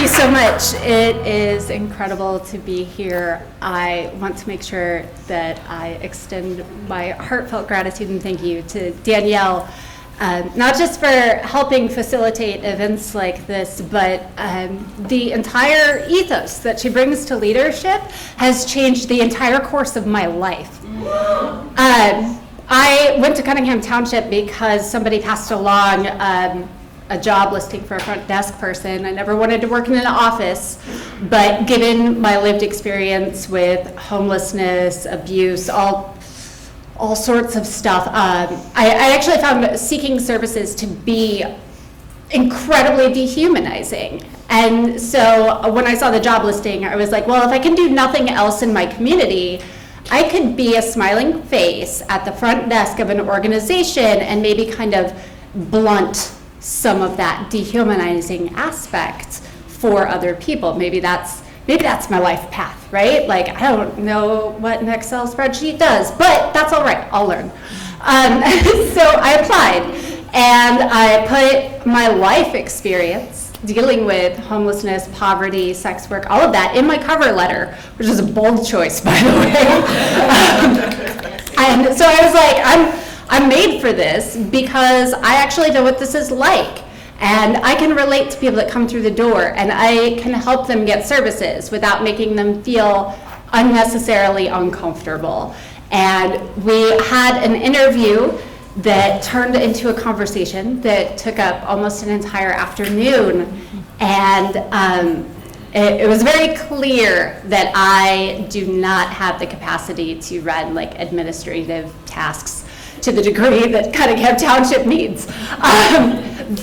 you so much. It is incredible to be here. I want to make sure that I extend my heartfelt gratitude and thank you to Danielle, not just for helping facilitate events like this, but the entire ethos that she brings to leadership has changed the entire course of my life. I went to Cunningham Township because somebody passed along a job listing for a front desk person. I never wanted to work in an office, but given my lived experience with homelessness, abuse, all sorts of stuff, I actually found seeking services to be incredibly dehumanizing. And so when I saw the job listing, I was like, well, if I can do nothing else in my community, I could be a smiling face at the front desk of an organization and maybe kind of blunt some of that dehumanizing aspect for other people. Maybe that's my life path, right? Like, I don't know what an Excel spreadsheet does, but that's all right, I'll learn. So I applied, and I put my life experience dealing with homelessness, poverty, sex work, all of that in my cover letter, which is a bold choice, by the way. And so I was like, I'm made for this because I actually know what this is like. And I can relate to people that come through the door, and I can help them get services without making them feel unnecessarily uncomfortable. And we had an interview that turned into a conversation that took up almost an entire afternoon. And it was very clear that I do not have the capacity to run like administrative tasks to the degree that Cunningham Township needs.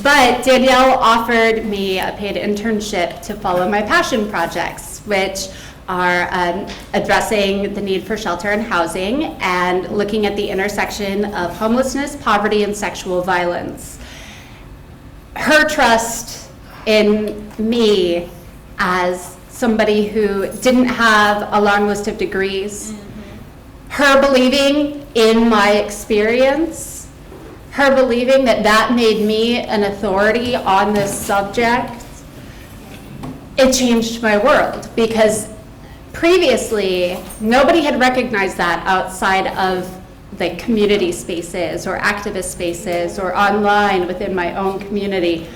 But Danielle offered me a paid internship to follow my passion projects, which are addressing the need for shelter and housing and looking at the intersection of homelessness, poverty, and sexual violence. Her trust in me as somebody who didn't have a long list of degrees, her believing in my experience, her believing that that made me an authority on this subject, it changed my world, because previously nobody had recognized that outside of the community spaces or activist spaces or online within my own community.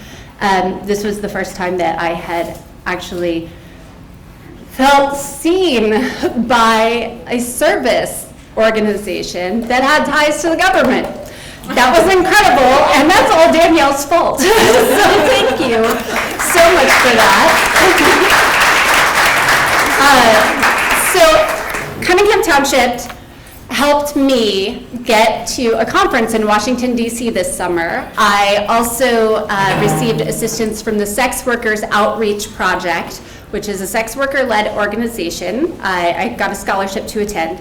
This was the first time that I had actually felt seen by a service organization that had ties to the government. That was incredible, and that's all Danielle's fault. So thank you so much for that. So Cunningham Township helped me get to a conference in Washington, D.C. this summer. I also received assistance from the Sex Workers Outreach Project, which is a sex worker-led organization. I got a scholarship to attend.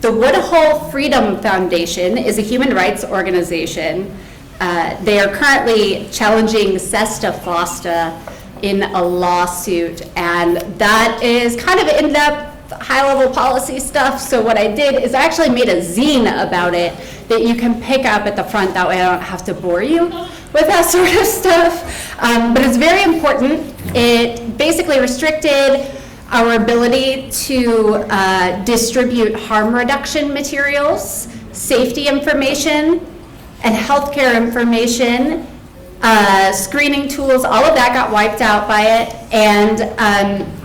The Woodhull Freedom Foundation is a human rights organization. They are currently challenging SESTA FOSTA in a lawsuit, and that is kind of in-depth, high-level policy stuff. So what I did is I actually made a zine about it that you can pick up at the front. That way I don't have to bore you with that sort of stuff. But it's very important. It basically restricted our ability to distribute harm reduction materials, safety information, and healthcare information, screening tools. All of that got wiped out by it, and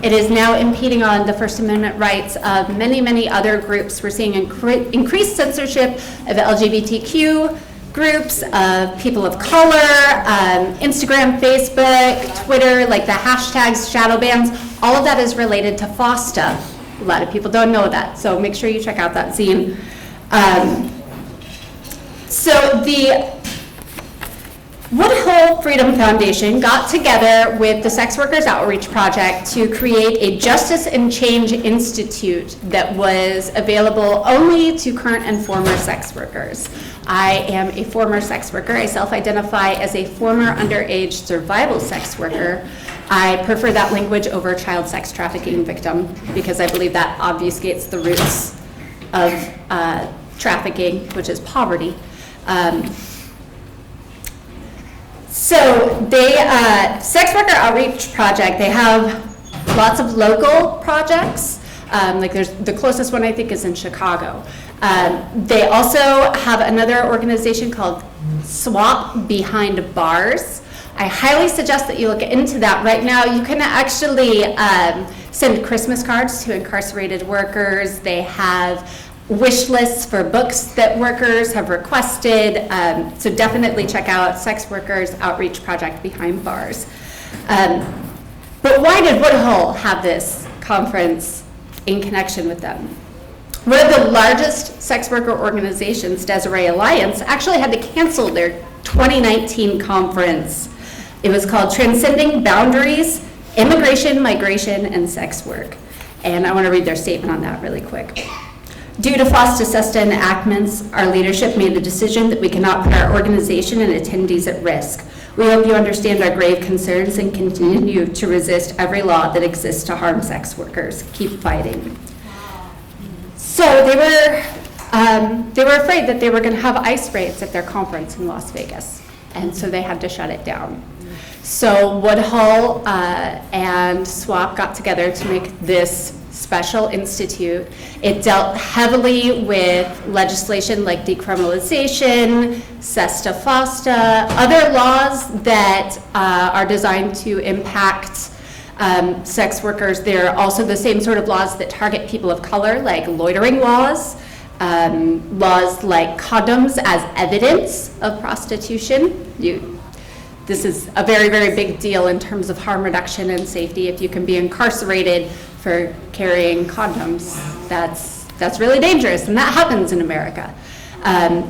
it is now impeding on the First Amendment rights of many, many other groups. We're seeing increased censorship of LGBTQ groups, of people of color, Instagram, Facebook, Twitter, like the hashtags, shadow bans. All of that is related to FOSTA. A lot of people don't know that, so make sure you check out that zine. So the Woodhull Freedom Foundation got together with the Sex Workers Outreach Project to create a Justice and Change Institute that was available only to current and former sex workers. I am a former sex worker. I self-identify as a former underage survival sex worker. I prefer that language over child sex trafficking victim because I believe that obfuscates the roots of trafficking, which is poverty. So they, Sex Worker Outreach Project, they have lots of local projects. Like there's, the closest one I think is in Chicago. They also have another organization called Swap Behind Bars. I highly suggest that you look into that. Right now, you can actually send Christmas cards to incarcerated workers. They have wish lists for books that workers have requested. So definitely check out Sex Workers Outreach Project Behind Bars. But why did Woodhull have this conference in connection with them? One of the largest sex worker organizations, Desiree Alliance, actually had to cancel their 2019 conference. It was called Transcending Boundaries, Immigration, Migration, and Sex Work. And I want to read their statement on that really quick. Due to FOSTA-SESTA enactments, our leadership made the decision that we cannot put our organization and attendees at risk. We hope you understand our grave concerns and continue to resist every law that exists to harm sex workers. Keep fighting. So they were afraid that they were going to have ICE raids at their conference in Las Vegas, and so they had to shut it down. So Woodhull and SWAP got together to make this special institute. It dealt heavily with legislation like decriminalization, SESTA, FOSTA, other laws that are designed to impact sex workers. They're also the same sort of laws that target people of color, like loitering laws, laws like condoms as evidence of prostitution. This is a very, very big deal in terms of harm reduction and safety. If you can be incarcerated for carrying condoms, that's really dangerous, and that happens in America.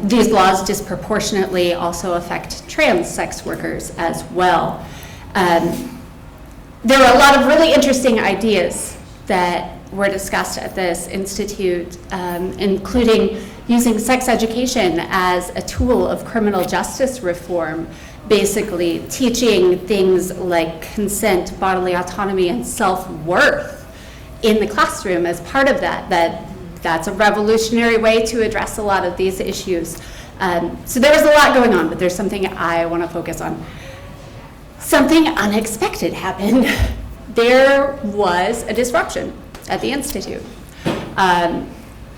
These laws disproportionately also affect trans sex workers as well. There were a lot of really interesting ideas that were discussed at this institute, including using sex education as a tool of criminal justice reform, basically teaching things like consent, bodily autonomy, and self-worth in the classroom as part of that. That's a revolutionary way to address a lot of these issues. So there was a lot going on, but there's something I want to focus on. Something unexpected happened. There was a disruption at the Institute.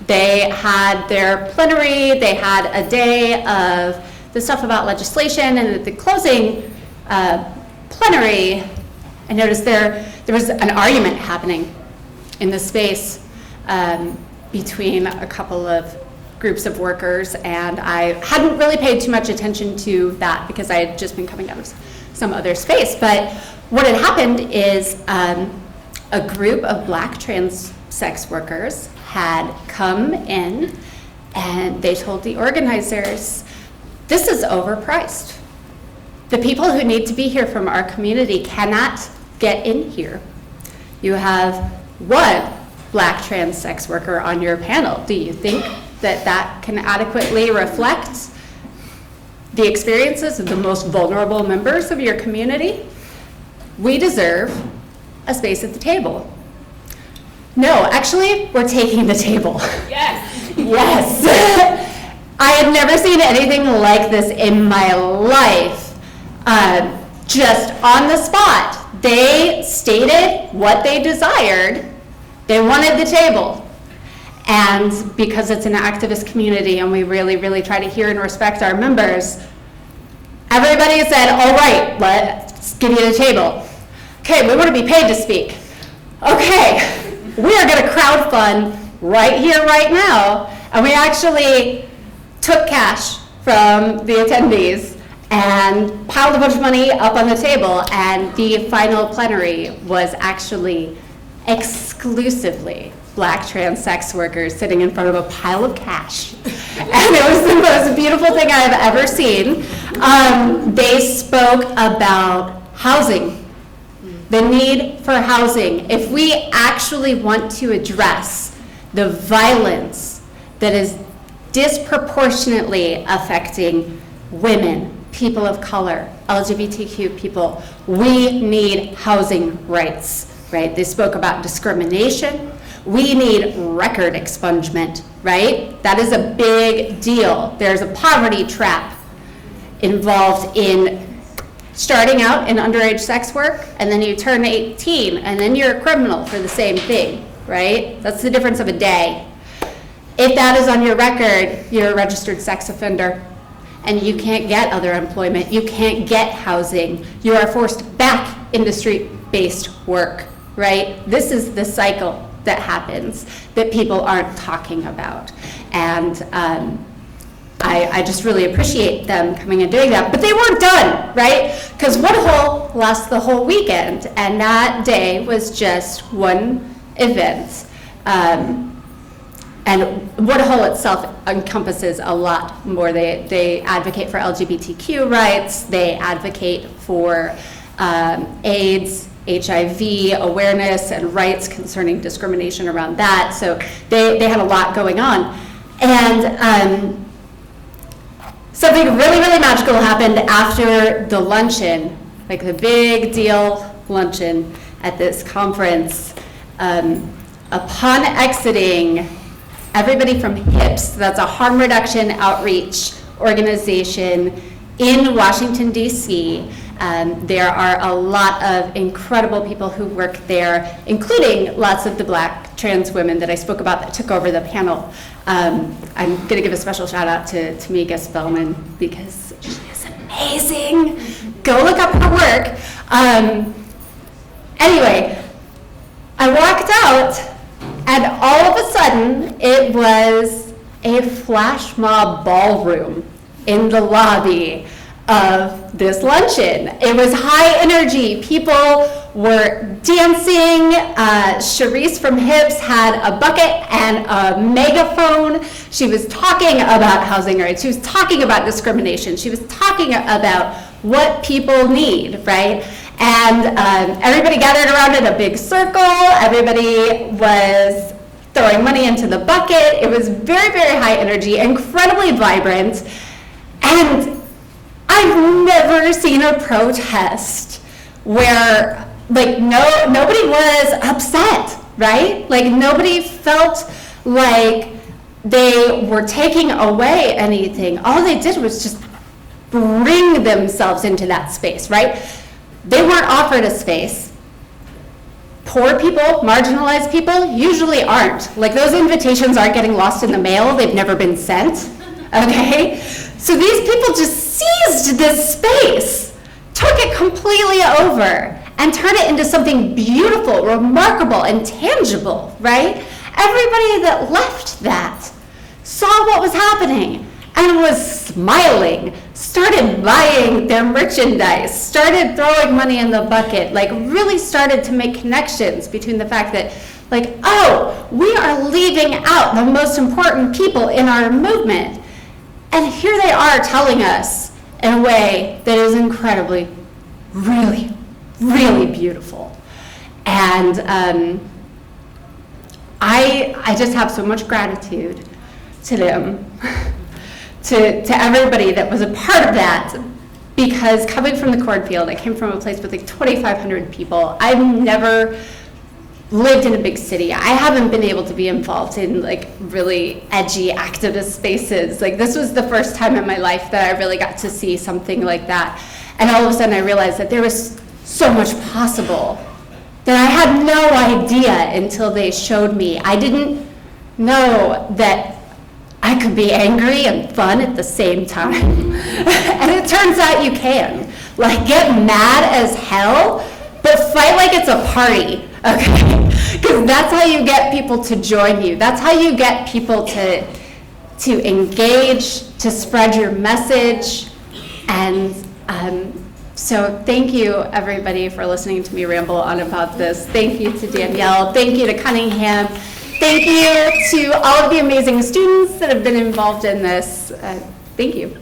They had their plenary, they had a day of the stuff about legislation, and at the closing plenary, I noticed there was an argument happening in the space between a couple of groups of workers, and I hadn't really paid too much attention to that because I had just been coming out of some other space. But what had happened is a group of Black trans sex workers had come in and they told the organizers, this is overpriced. The people who need to be here from our community cannot get in here. You have one Black trans sex worker on your panel. Do you think that that can adequately reflect the experiences of the most vulnerable members of your community? We deserve a space at the table. No, actually, we're taking the table. Yes. Yes. I had never seen anything like this in my life. Just on the spot, they stated what they desired. They wanted the table. And because it's an activist community and we really, really try to hear and respect our members, everybody said, all right, let's give you the table. Okay, we want to be paid to speak. Okay, we are going to crowdfund right here, right now. And we actually took cash from the attendees and piled a bunch of money up on the table, and the final plenary was actually exclusively Black trans sex workers sitting in front of a pile of cash. And it was the most beautiful thing I've ever seen. They spoke about housing, the need for housing. If we actually want to address the violence that is disproportionately affecting women, people of color, LGBTQ people, we need housing rights, right? They spoke about discrimination. We need record expungement, right? That is a big deal. There's a poverty trap involved in starting out in underage sex work, and then you turn 18, and then you're a criminal for the same thing, right? That's the difference of a day. If that is on your record, you're a registered sex offender, and you can't get other employment. You can't get housing. You are forced back into street-based work, right? This is the cycle that happens that people aren't talking about. And I just really appreciate them coming and doing that. But they weren't done, right? Because Woodhull lasts the whole weekend, and that day was just one event. And Woodhull itself encompasses a lot more. They advocate for LGBTQ rights. They advocate for AIDS, HIV awareness, and rights concerning discrimination around that. So they had a lot going on. And something really, really magical happened after the luncheon, like the big deal luncheon at this conference. Upon exiting, everybody from HIPS, that's a harm reduction outreach organization in Washington, D.C. There are a lot of incredible people who work there, including lots of the Black trans women that I spoke about that took over the panel. I'm going to give a special shout out to Tamika Spellman because she is amazing. Go look up her work. Anyway, I walked out, and all of a sudden, it was a flash mob ballroom in the lobby of this luncheon. It was high energy. People were dancing. Charisse from HIPS had a bucket and a megaphone. She was talking about housing rights. She was talking about discrimination. She was talking about what people need, right? And everybody gathered around in a big circle. Everybody was throwing money into the bucket. It was very, very high energy, incredibly vibrant. And I've never seen a protest where nobody was upset, right? Like nobody felt like they were taking away anything. All they did was just bring themselves into that space, right? They weren't offered a space. Poor people, marginalized people usually aren't. Like those invitations aren't getting lost in the mail. They've never been sent, okay? So these people just seized this space, took it completely over, and turned it into something beautiful, remarkable, and tangible, right? Everybody that left that saw what was happening and was smiling, started buying their merchandise, started throwing money in the bucket, like really started to make connections between the fact that, like, oh, we are leaving out the most important people in our movement. And here they are telling us in a way that is incredibly, really, really beautiful. And I just have so much gratitude to them, to everybody that was a part of that, because coming from the cornfield, I came from a place with like 2,500 people. I've never lived in a big city. I haven't been able to be involved in like really edgy activist spaces. Like this was the first time in my life that I really got to see something like that. And all of a sudden I realized that there was so much possible that I had no idea until they showed me. I didn't know that I could be angry and fun at the same time. And it turns out you can. Like get mad as hell, but fight like it's a party, okay? Because that's how you get people to join you. That's how you get people to engage, to spread your message. And so thank you, everybody, for listening to me ramble on about this. Thank you to Danielle. Thank you to Cunningham. Thank you to all of the amazing students that have been involved in this. Thank you.